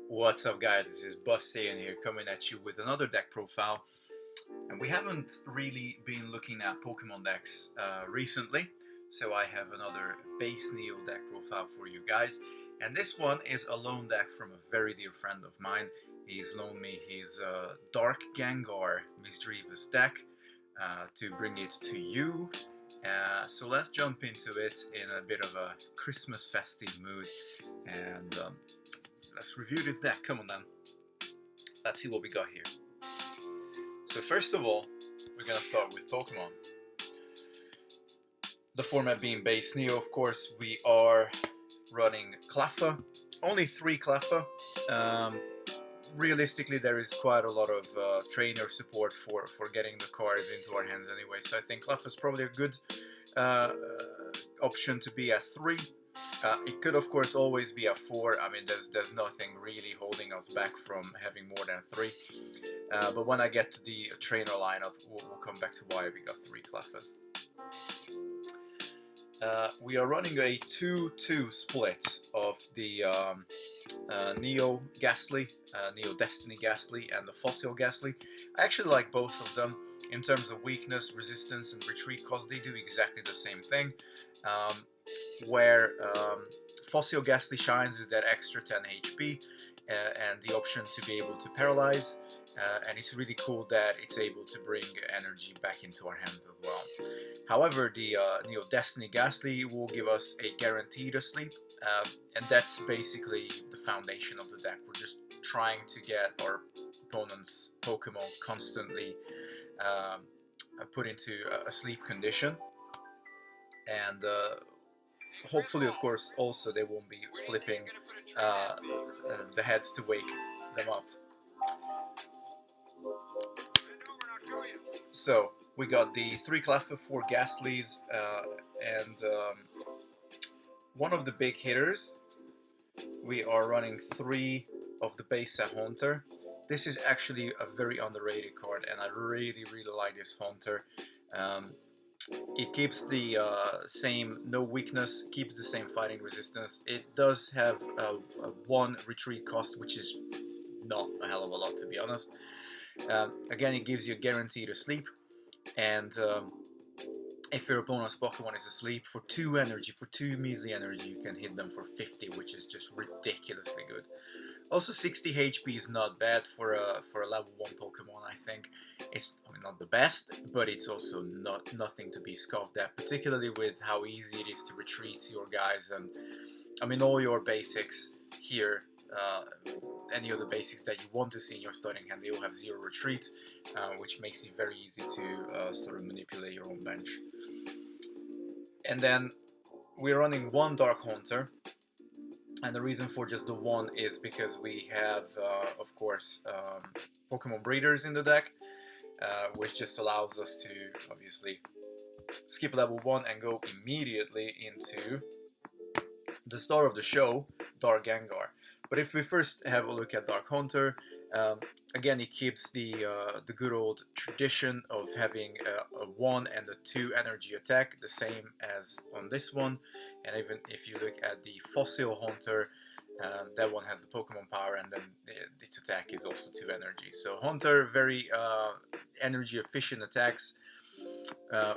What's up guys, this is Saiyan here coming at you with another deck profile, and we haven't really been looking at Pokemon decks recently, so I have another base Neo deck profile for you guys, and this one is a loan deck from a very dear friend of mine. He's loaned me his Dark Gengar Mischievous deck to bring it to you. So let's jump into it in a bit of a Christmas festive mood, and let's review this deck. Come on then. Let's see what we got here. So first of all, we're gonna start with Pokemon. The format being base Neo, of course, we are running Cleffa. Only 3 Cleffa. Realistically, there is quite a lot of trainer support for getting the cards into our hands anyway, so I think Cleffa is probably a good option to be at 3. It could of course always be a 4. I mean, there's nothing really holding us back from having more than 3. But when I get to the trainer lineup, we'll come back to why we got 3 Cleffas. We are running a 2-2 split of the Neo Ghastly, Neo Destiny Ghastly, and the Fossil Ghastly. I actually like both of them in terms of weakness, resistance, and retreat, because they do exactly the same thing. Where Fossil Ghastly shines is that extra 10 HP and the option to be able to paralyze, and it's really cool that it's able to bring energy back into our hands as well. However, the Neo Destiny Ghastly will give us a guaranteed asleep, and that's basically the foundation of the deck. We're just trying to get our opponent's Pokemon constantly put into a sleep condition, and hopefully, of course, also they won't be flipping the heads to wake them up. So we got the 3 Cleffa, 4 Ghastlies, and one of the big hitters. We are running 3 of the base set Haunter. This is actually a very underrated card, and I really like this Haunter. It keeps the same no weakness, keeps the same fighting resistance. It does have a 1 retreat cost, which is not a hell of a lot, to be honest. Again, it gives you a guarantee to sleep, and if your opponent's Pokemon is asleep, for 2 energy, for 2 measly energy, you can hit them for 50, which is just ridiculously good. Also, 60 HP is not bad for a level 1 Pokemon, I think. It's, I mean, not the best, but it's also nothing to be scoffed at, particularly with how easy it is to retreat your guys, and I mean, all your basics here, any of the basics that you want to see in your starting hand, they all have 0 retreat, which makes it very easy to sort of manipulate your own bench. And then we're running 1 Dark Haunter. And the reason for just the 1 is because we have, of course, Pokemon Breeders in the deck, which just allows us to obviously skip level 1 and go immediately into the star of the show, Dark Gengar. But if we first have a look at Dark Haunter, again, it keeps the good old tradition of having a 1 and a 2 energy attack, the same as on this one. And even if you look at the Fossil Haunter, that one has the Pokemon power, and then its attack is also 2 energy. So Haunter, very energy efficient attacks.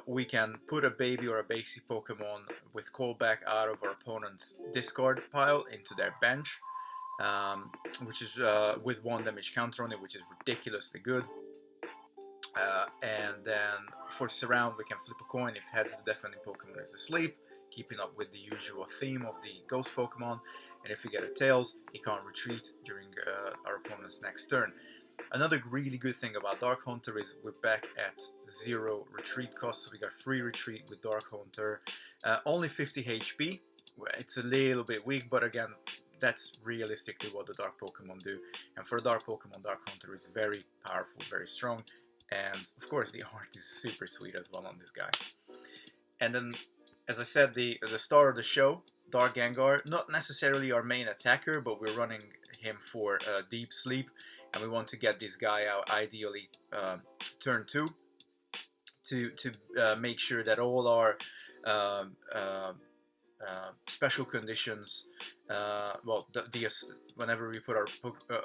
We can put a baby or a basic Pokemon with callback out of our opponent's discard pile into their bench, which is with 1 damage counter on it, which is ridiculously good. And then for Surround, we can flip a coin if heads the defending Pokemon is asleep, keeping up with the usual theme of the Ghost Pokemon. And if we get a Tails, it can't retreat during our opponent's next turn. Another really good thing about Dark Haunter is we're back at 0 retreat cost, so we got 3 retreat with Dark Haunter. Only 50 HP. It's a little bit weak, but again, that's realistically what the Dark Pokemon do. And for a Dark Pokemon, Dark Haunter is very powerful, very strong. And of course, the art is super sweet as well on this guy. And then, as I said, the star of the show, Dark Gengar, not necessarily our main attacker, but we're running him for deep sleep, and we want to get this guy out ideally turn 2 to make sure that all our special conditions. Well, whenever we put our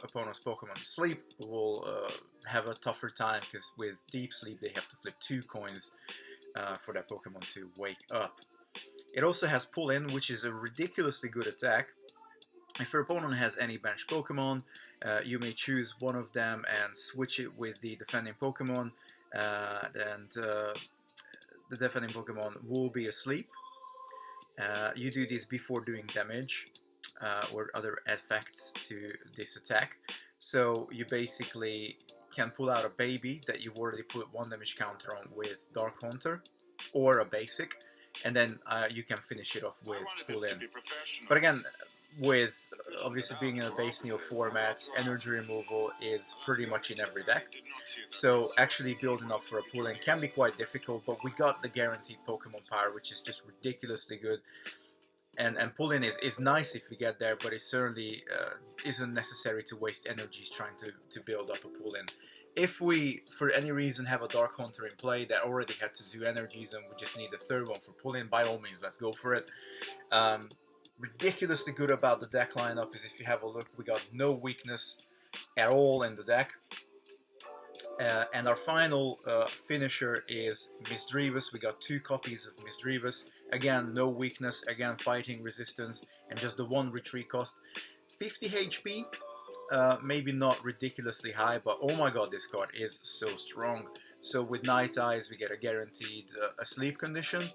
opponent's Pokemon to sleep, we'll have a tougher time because with Deep Sleep they have to flip 2 coins for that Pokemon to wake up. It also has Pull In, which is a ridiculously good attack. If your opponent has any bench Pokemon, you may choose one of them and switch it with the defending Pokemon, and the defending Pokemon will be asleep. You do this before doing damage or other effects to this attack. So you basically can pull out a baby that you've already put 1 damage counter on with Dark Haunter, or a basic, and then you can finish it off with Pull In. But again, with obviously being in a base Neo format, energy removal is pretty much in every deck. So actually building up for a pull-in can be quite difficult, but we got the guaranteed Pokemon power, which is just ridiculously good. And pull-in is nice if we get there, but it certainly isn't necessary to waste energies trying to build up a pull-in. If we, for any reason, have a Dark Hunter in play that already had to do energies and we just need a third one for pull-in, by all means, let's go for it. Ridiculously good about the deck lineup is, if you have a look, we got no weakness at all in the deck. And our final finisher is Misdreavus. We got 2 copies of Misdreavus. Again, no weakness, again fighting resistance, and just the 1 retreat cost. 50 HP, maybe not ridiculously high, but oh my god, this card is so strong. So with Night Eyes, we get a guaranteed a sleep condition.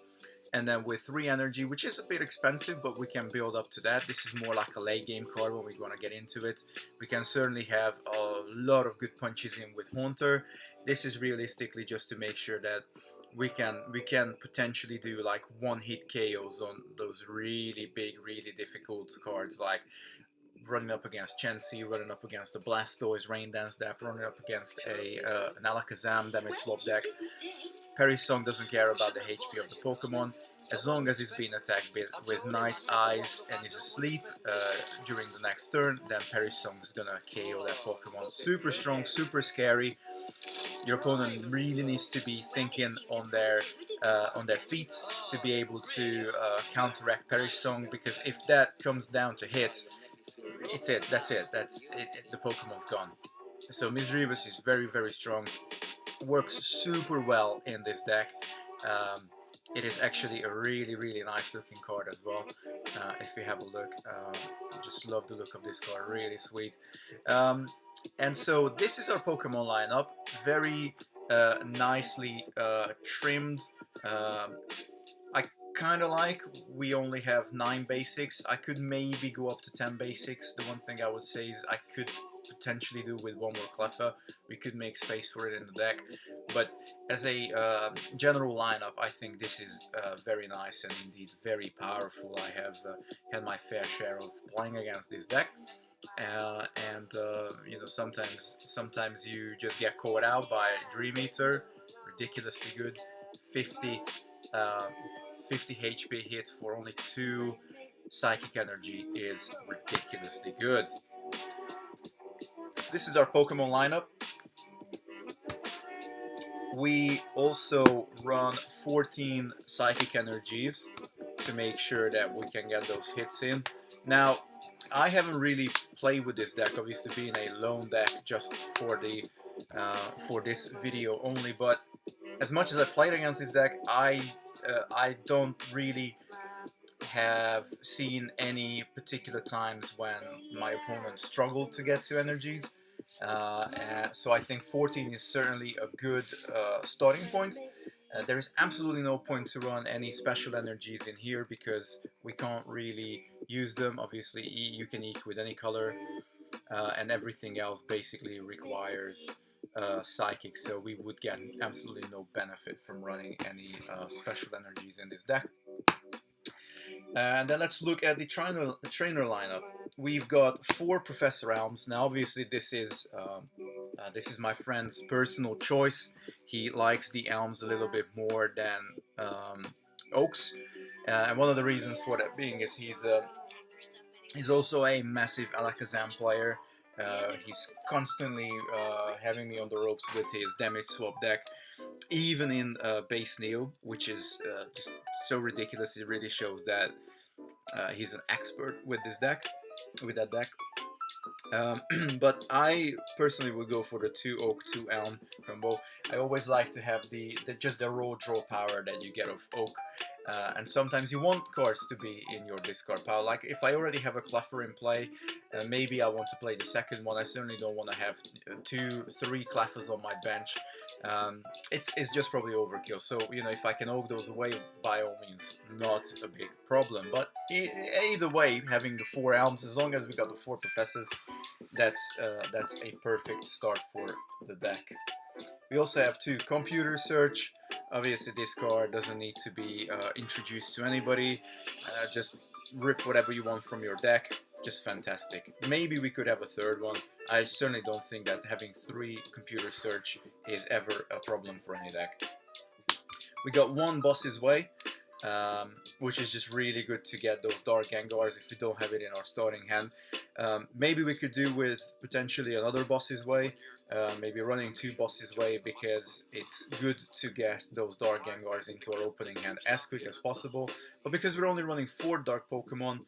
And then with 3 energy, which is a bit expensive, but we can build up to that. This is more like a late game card when we want to get into it. We can certainly have a lot of good punches in with Haunter. This is realistically just to make sure that we can potentially do like 1-hit KOs on those really big, really difficult cards, like running up against Chansey, running up against the Blastoise, Rain Dance deck, running up against an Alakazam damage swap deck. Peri's Song doesn't care about the HP of the Pokemon. As long as it's being attacked with Night Eyes and is asleep during the next turn, then Peri's Song is gonna KO that Pokemon. Super strong, super scary. Your opponent really needs to be thinking on their feet to be able to counteract Peri's Song, because if that comes down to hit, it's it. That's it. The Pokemon's gone. So Misdreavus is very, very strong. Works super well in this deck. It is actually a really, really nice looking card as well. If you have a look, just love the look of this card. Really sweet. And so this is our Pokemon lineup. Very nicely trimmed. I kind of like we only have 9 basics. I could maybe go up to 10 basics. The one thing I would say is I could potentially do with 1 more Cleffa. We could make space for it in the deck. But as a general lineup, I think this is very nice and indeed very powerful. I have had my fair share of playing against this deck. And you know, sometimes you just get caught out by Dream Eater. Ridiculously good. 50 HP hit for only 2 psychic energy is ridiculously good. This is our Pokemon lineup. We also run 14 psychic energies to make sure that we can get those hits in. Now, I haven't really played with this deck, obviously being a lone deck just for the for this video only, but as much as I played against this deck, I don't really have seen any particular times when my opponent struggled to get to energies. So I think 14 is certainly a good starting point. There is absolutely no point to run any special energies in here because we can't really use them. Obviously, you can eke with any color, and everything else basically requires Psychic, so we would get absolutely no benefit from running any special energies in this deck. And then let's look at the trainer lineup. We've got 4 Professor Elms. Now, obviously, this is my friend's personal choice. He likes the Elms a little bit more than Oaks, and one of the reasons for that being is he's also a massive Alakazam player. He's constantly having me on the ropes with his damage swap deck, even in base Neo, which is just so ridiculous. It really shows that He's an expert with this deck, with that deck. But I personally would go for the 2 Oak, 2 Elm combo. I always like to have just the raw draw power that you get of Oak. And sometimes you want cards to be in your discard pile. Like if I already have a Cleffer in play, maybe I want to play the second one. I certainly don't want to have 2, 3 Cleffers on my bench. It's just probably overkill. So you know, if I can Oak those away, by all means, not a big problem. But either way, having the 4 Elms, as long as we got the 4 Professors, that's a perfect start for the deck. We also have 2 Computer Search. Obviously this card doesn't need to be introduced to anybody. Just rip whatever you want from your deck. Just fantastic. Maybe we could have a third one. I certainly don't think that having 3 Computer Search is ever a problem for any deck. We got 1 Boss's Way, which is just really good to get those Dark Gengars if we don't have it in our starting hand. Maybe we could do with potentially another Boss's Way, maybe running 2 Boss's Way, because it's good to get those Dark Gengars into our opening hand as quick as possible. But because we're only running 4 Dark Pokemon,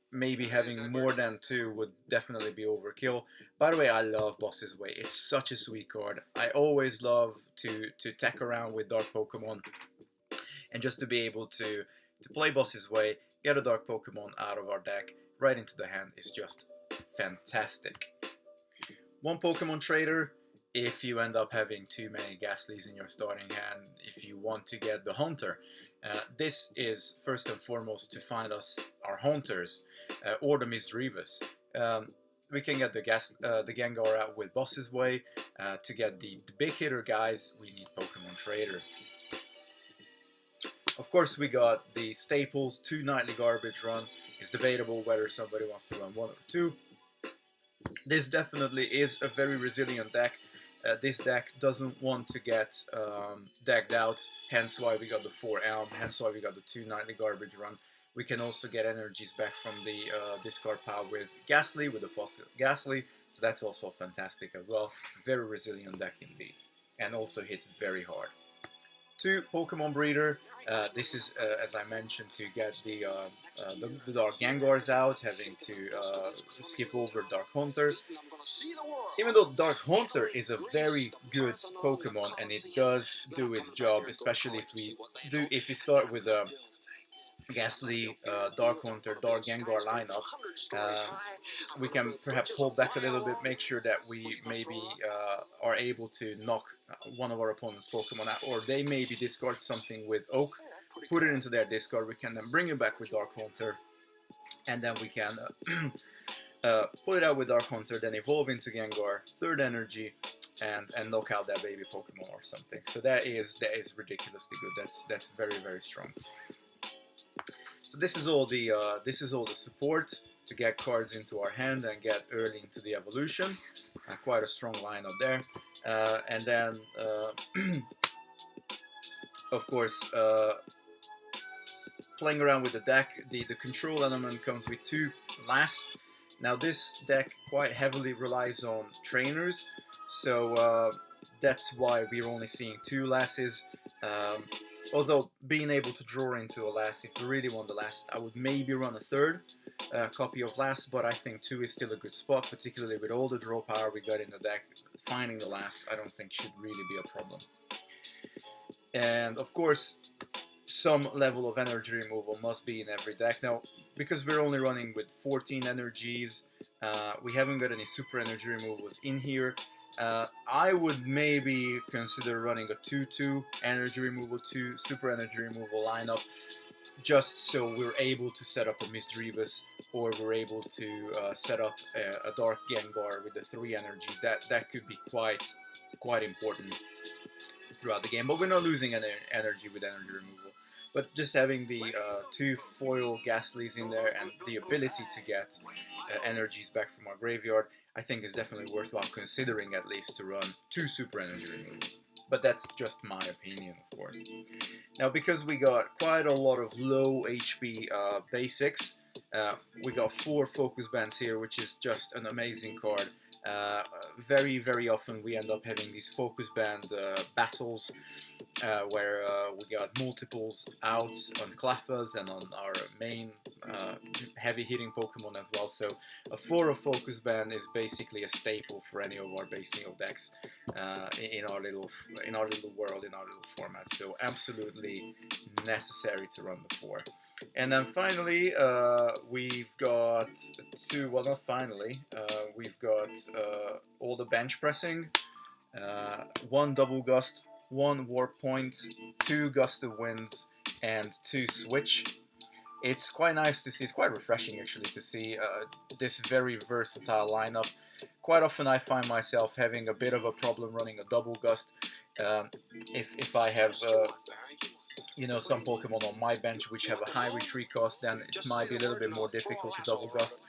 maybe having more than 2 would definitely be overkill. By the way, I love Boss's Way. It's such a sweet card. I always love to tech around with Dark Pokemon, and just to be able to play Boss's Way, get a Dark Pokemon out of our deck, right into the hand, is just fantastic. 1 Pokemon Trader, if you end up having too many Ghastlies in your starting hand, if you want to get the Haunter. This is first and foremost to find us our Haunters, or the Misdreavus. We can get the Gengar out with Boss's Way. To get the big hitter guys, we need Pokemon Trader. Of course, we got the staples, 2 Nightly Garbage Run. It's debatable whether somebody wants to run 1 or 2. This definitely is a very resilient deck. This deck doesn't want to get decked out, hence why we got the 4 Elm, hence why we got the 2 Nightly Garbage Run. We can also get energies back from the discard pile with Ghastly, with the Fossil Ghastly, so that's also fantastic as well. Very resilient deck indeed, and also hits very hard. 2 Pokemon Breeder. This is, as I mentioned, to get the Dark Gengars out, having to skip over Dark Haunter. Even though Dark Haunter is a very good Pokemon and it does do its job, especially if we start with a Ghastly, Dark Haunter, Dark Gengar lineup, we can perhaps hold back a little bit, make sure that we maybe are able to knock one of our opponent's Pokemon out, or they maybe discard something with Oak, put it into their discard, we can then bring it back with Dark Haunter, and then we can pull it out with Dark Haunter, then evolve into Gengar, third energy, and knock out that baby Pokemon or something. So that is ridiculously good. That's very, very strong. So this is all the support to get cards into our hand and get early into the evolution. Quite a strong lineup there. And then, of course, playing around with the deck, the control element comes with 2 Lass. Now this deck quite heavily relies on trainers, so that's why we're only seeing 2 Lasses. Although being able to draw into a Lass, if we really want the Lass, I would maybe run a third copy of Lass, but I think 2 is still a good spot, particularly with all the draw power we got in the deck. Finding the Lass, I don't think should really be a problem. And of course, some level of energy removal must be in every deck. Now, because we're only running with 14 energies, we haven't got any super energy removals in here. I would maybe consider running a 2-2 energy removal, 2 super energy removal lineup, just so we're able to set up a Misdreavus, or we're able to set up a Dark Gengar with the 3 energy. That could be quite important throughout the game, but we're not losing any energy with energy removal. But just having the 2 foil Ghastlies in there and the ability to get energies back from our graveyard, I think is definitely worthwhile considering, at least, to run 2 super energy removals. But that's just my opinion, of course. Now, because we got quite a lot of low HP basics, we got 4 Focus Bands here, which is just an amazing card. Very often we end up having these focus band battles where we got multiples out on Clefas and on our main heavy hitting Pokemon as well. So a 4 of focus band is basically a staple for any of our base Neo decks in our little world, in our little format. So absolutely necessary to run the 4. And then finally, we've got two. Well, not finally. We've got all the bench pressing, one double gust, one warp point, two gust of winds, and two switch. It's quite nice to see. It's quite refreshing actually to see this very versatile lineup. Quite often I find myself having a bit of a problem running a double gust. Um, if I have some Pokemon on my bench which have a high retreat cost, then it might be a little bit more difficult to double gust.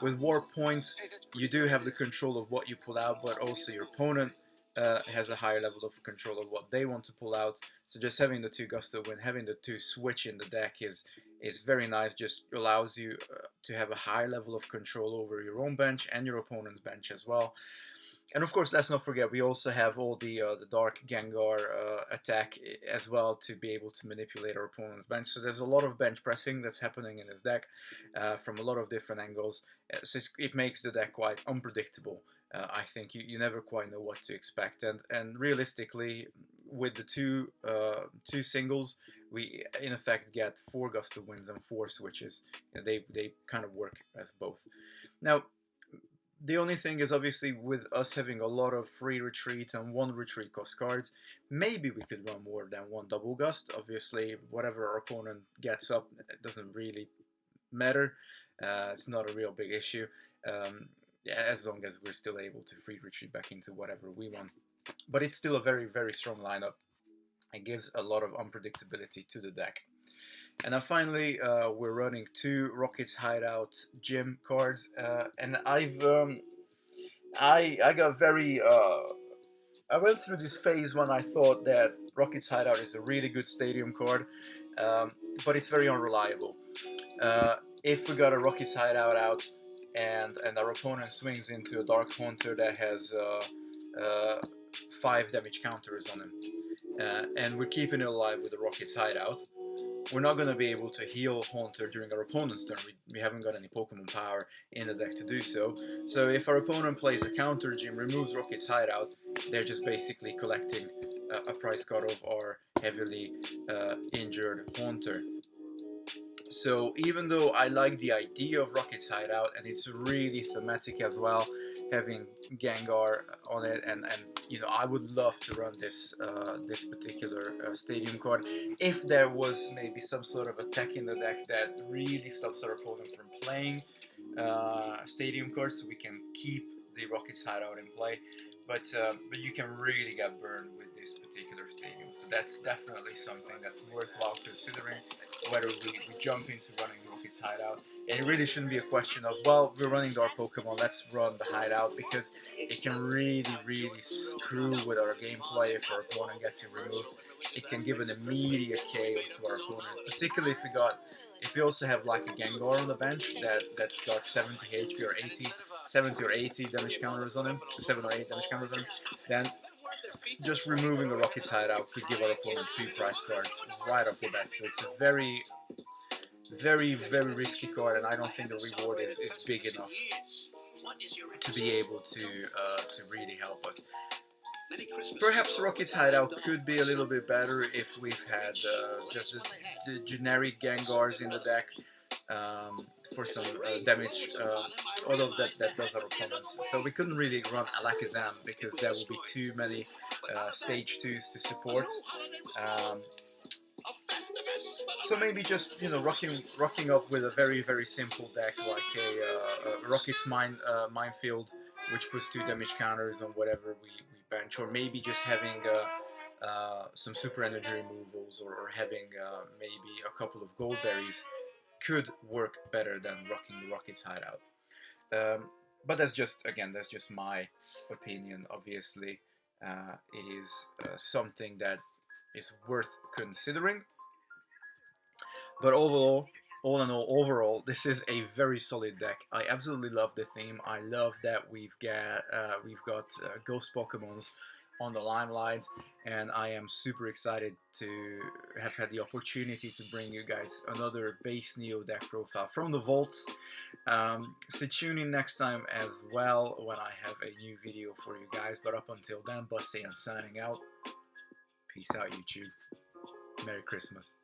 With Warp Point, you do have the control of what you pull out, but also your opponent has a higher level of control of what they want to pull out. So just having the two Gust of Wind, having the two Switch in the deck is very nice. Just allows you to have a higher level of control over your own bench and your opponent's bench as well. And of course, let's not forget we also have all the Dark Gengar attack as well to be able to manipulate our opponent's bench. So there's a lot of bench pressing that's happening in his deck from a lot of different angles. So it makes the deck quite unpredictable. I think you never quite know what to expect. And realistically, with the two singles, we in effect get 4 Gust of Winds and 4 switches. They kind of work as both. Now, the only thing is, obviously, with us having a lot of free retreat and 1 retreat cost cards, maybe we could run more than 1 double gust. Obviously, whatever our opponent gets up, it doesn't really matter. It's not a real big issue, yeah, as long as we're still able to free retreat back into whatever we want. But it's still a very strong lineup. It gives a lot of unpredictability to the deck. And then finally, we're running 2 Rockets Hideout Gym cards, and I got very I went through this phase when I thought that Rockets Hideout is a really good stadium card, but it's very unreliable. If we got a Rockets Hideout out and our opponent swings into a Dark Haunter that has 5 damage counters on him, and we're keeping it alive with the Rockets Hideout, we're not going to be able to heal Haunter during our opponent's turn. We haven't got any Pokemon power in the deck to do so. So if our opponent plays a counter gym, removes Rocket's Hideout, they're just basically collecting a price card of our heavily injured Haunter. So even though I like the idea of Rocket's Hideout, and it's really thematic as well, having Gengar on it, and I would love to run this this particular stadium card if there was maybe some sort of attack in the deck that really stops our opponent from playing stadium cards, so we can keep the Rocket's Hideout in play. But you can really get burned with this particular stadium, so that's definitely something that's worthwhile considering whether we jump into running Rocket's Hideout. And it really shouldn't be a question of, well, we're running Dark Pokemon, let's run the Hideout, because it can really screw with our gameplay if our opponent gets it removed. It can give an immediate KO to our opponent, particularly if we also have like a Gengar on the bench that's got 70 HP or 80, 70 or 80 damage counters on him, 7 or 8 damage counters on him, then just removing the Rocket's Hideout could give our opponent 2 price cards right off the bat. So it's a very risky card, and I don't think the reward is big enough to be able to really help us. Perhaps Rocket's Hideout could be a little bit better if we've had just the generic Gengars in the deck for some damage, although that does our opponents. So we couldn't really run Alakazam because there will be too many stage 2s to support. So maybe just rocking up with a very simple deck like a Rocket's Minefield, which puts 2 damage counters on whatever we bench, or maybe just having some super energy removals, or having maybe a couple of gold berries could work better than rocking the Rocket's Hideout. But that's just my opinion. Obviously, it is something that is worth considering. But overall, all in all, overall, this is a very solid deck. I absolutely love the theme. I love that we've got ghost Pokemons on the limelight, and I am super excited to have had the opportunity to bring you guys another base Neo deck profile from the vaults. So tune in next time as well when I have a new video for you guys. But up until then, Saiyan signing out. Peace out, YouTube. Merry Christmas.